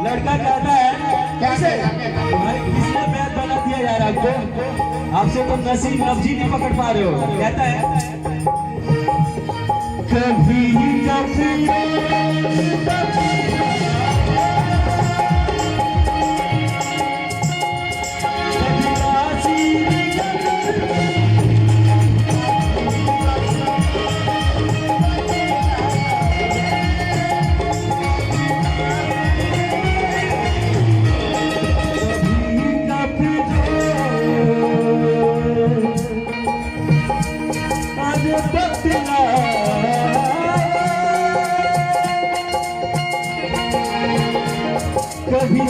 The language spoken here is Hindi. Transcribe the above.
लड़का कहता है कैसे? भाई किसने बैद बना दिया यार आपको, आपसे तो नसीब लफ्जी नहीं पकड़ पा रहे हो। कहता है कभी कभी